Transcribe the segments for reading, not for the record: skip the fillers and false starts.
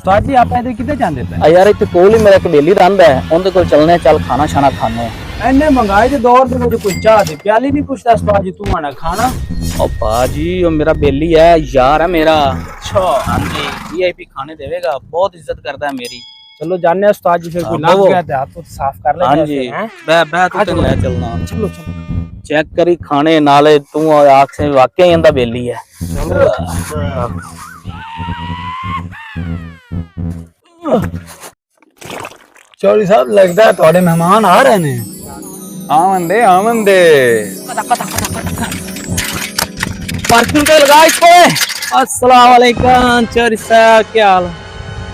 उस्ताद जी आप इधर कितने जान देते हैं यार इतने कोल ही मेरा एक बेली रंदा है उनके कोल चलने चल खाना शाना खाने एने मंगाए थे दौर से मुझे कुछ चाह थी प्याली नहीं पूछता उस्ताद जी तू आना खाना ओ पाजी वो मेरा बेली है यार है मेरा अच्छा हाँ जी वीआईपी खाने देवेगा बहुत इज्जत करता है मेरी चलो जानने उस्ताद जी फिर कोई हाँ, लग गया थे हाथ तो साफ कर ले हाँ जी बह तू तेन ले चलना चलो चलो चेक करी खाने नाले तू आख से वाकई इंदा बेली है चौधरी साहब लगता है थोड़े मेहमान आ रहे हैं आमंदे पार्किंग पे लगा इसको अस्सलाम वालेकुम चौधरी साहब क्या हाल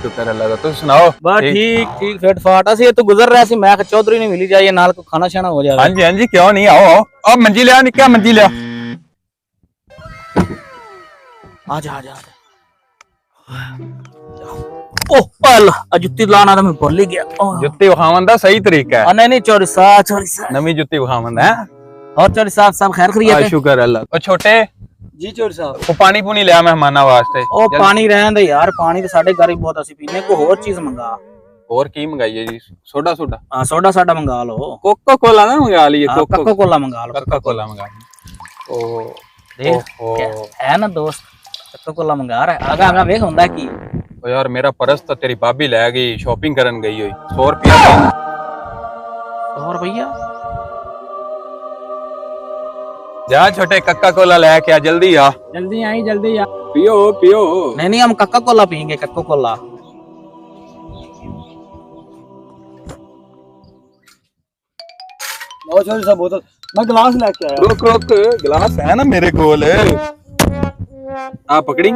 शुक्र अल्लाह का तुम सुनाओ बस ठीक ठीक फिट फाट असि तो गुजर रहा सी मैं चौधरी ने मिली जाइए नाल को खाना शाना हो जाएगा हाँ जी क्यों नहीं आओ आओ अब मंजी लिया नहीं क्या मंजी लिया आजा आजा ओह अल्लाह जुत्ती लाना तो मैं भूल ही गया जुत्ती विखावन दा सही तरीका है नहीं नहीं चौधरी साहब नवी जुत्ती विखावन है और चौधरी साहब सब खैर खैरियत है शुक्र अल्लाह ओ छोटे जी चौधरी साहब वो पानी पूनी लिया मेहमाना वास्ते ओ पानी रहन दे यार पानी तो साडे घर ही बहुत असि पीने को और चीज मंगा और की मंगाइए जी सोडा सोडा हां सोडा साडा मंगा लो कोका कोला ना मंगा लिए कोका कोला मंगा लो कोका कोला मंगा ओ देख है ना दोस्त कोका कोला मंगा रहा है आगा आगा देख हुंदा की ओ यार मेरा पर्स तो तेरी भाभी ले गई शॉपिंग करन गई हुई 100 रुपया और भैया जा छोटे कोका कोला लेके आ जल्दी आ जल्दी आई जल्दी आ पियो पियो नहीं नहीं हम कोका कोला पियेंगे कोका कोला लो चौधरी साहब बोतल मैं गिलास लेके आया रुक रुक गिलास है ना मेरे कोल आ पकड़ी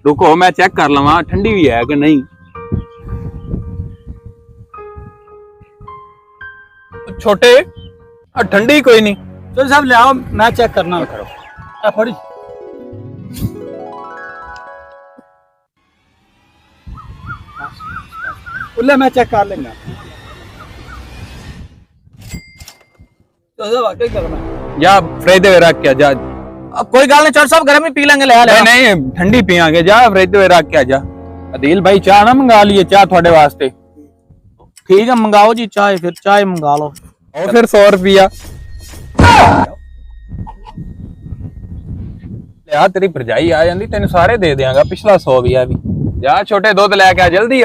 रुको मैं चेक कर लवा ठंडी भी है कि नहीं छोटे ठंडी कोई नहीं चौधरी साहब ले आओ मैं चेक करना करो आ फड़ी उल्ले मैं चेक कर लेंगा चौधरी साहब आके करना या फ्रिज में रख के जा अब कोई गल नहीं चौधरी साहब घर में पी लेंगे ले नहीं नहीं ठंडी पियांगे जा फ्रिज में रख के जा अदील भाई चाह ना मंगा लिए चाह थोड़े वास्ते ठीक है मंगाओ जी चाय फिर चाय मंगा लो और फिर 100 रुपया यार तेरी भरजाई आ जाती तेन सारे दे देंगा पिछला 100 भी है भी जा छोटे दूध लेके आ जल्दी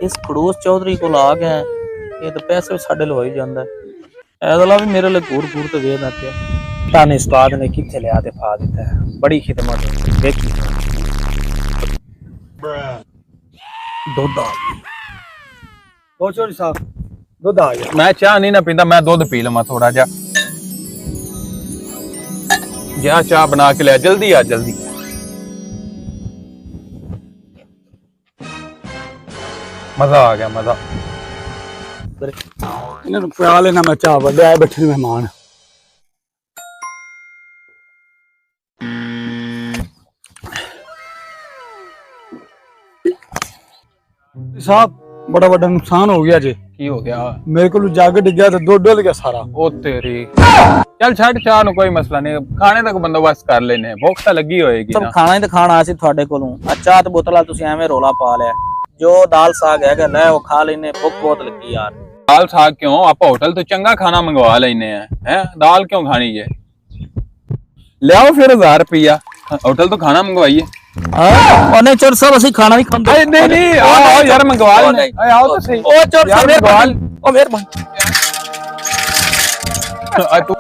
इस खड़ूस चौधरी को ला गए ये तो पैसे साडे लो ही जांदा है ऐदला भी मेरे लिए घूर घूर ते वेदा पिया ताने उस्ताद ने किथे ले आते फा देता है बड़ी खिदमत देखी दूध आ ओ चौधरी साहब दूध आ गया मैं चाह नहीं ना पींदा मैं दूध पी लवा थोड़ा जा चाह बना के ले जल्दी आ जल्दी मजा आ गया मजा इन्हें प्या लेना मैं चाह बड़े आए बैठे मेहमान साहब बड़ा बड़ा नुकसान हो गया जी की हो गया मेरे को जाके डिग गया तो दो डोल गया सारा ओ तेरी चल छड़ चाह नु कोई मसला नहीं खाने तक बंदोबस्त कर लेने भूख तो लगी होएगी सब ना खाना ही तो खाना सी ਤੁਹਾਡੇ ਕੋਲੋਂ ਅੱਛਾ ਤੇ ਬੋਤਲਾਂ ਤੁਸੀਂ ਐਵੇਂ ਰੋਲਾ ਪਾ ਲਿਆ ਜੋ ਦਾਲ ਸਾਗ ਹੈਗਾ ਲੈ ਉਹ ਖਾ ਲੈਨੇ ਭੁੱਖ ਬਹੁਤ ਲੱਗੀ ਯਾਰ दाल साग क्यों आप होटल तो चंगा खाना मंगवा लेने हैं दाल क्यों खानी है ले आओ फिर 1000 रुपया होटल तो खाना मंगवाइए ਉਹਨੇ ਚੋਰ ਸਭ ਅਸੀਂ ਖਾਣਾ ਵੀ ਖਾਂਦੇ नहीं आओ यार मंगवा लेने आओ तो सही ਉਹ ਚੋਰ यार ਸਭ मंगवा ਉਹ ਮਿਹਰਬਾਨੀ तू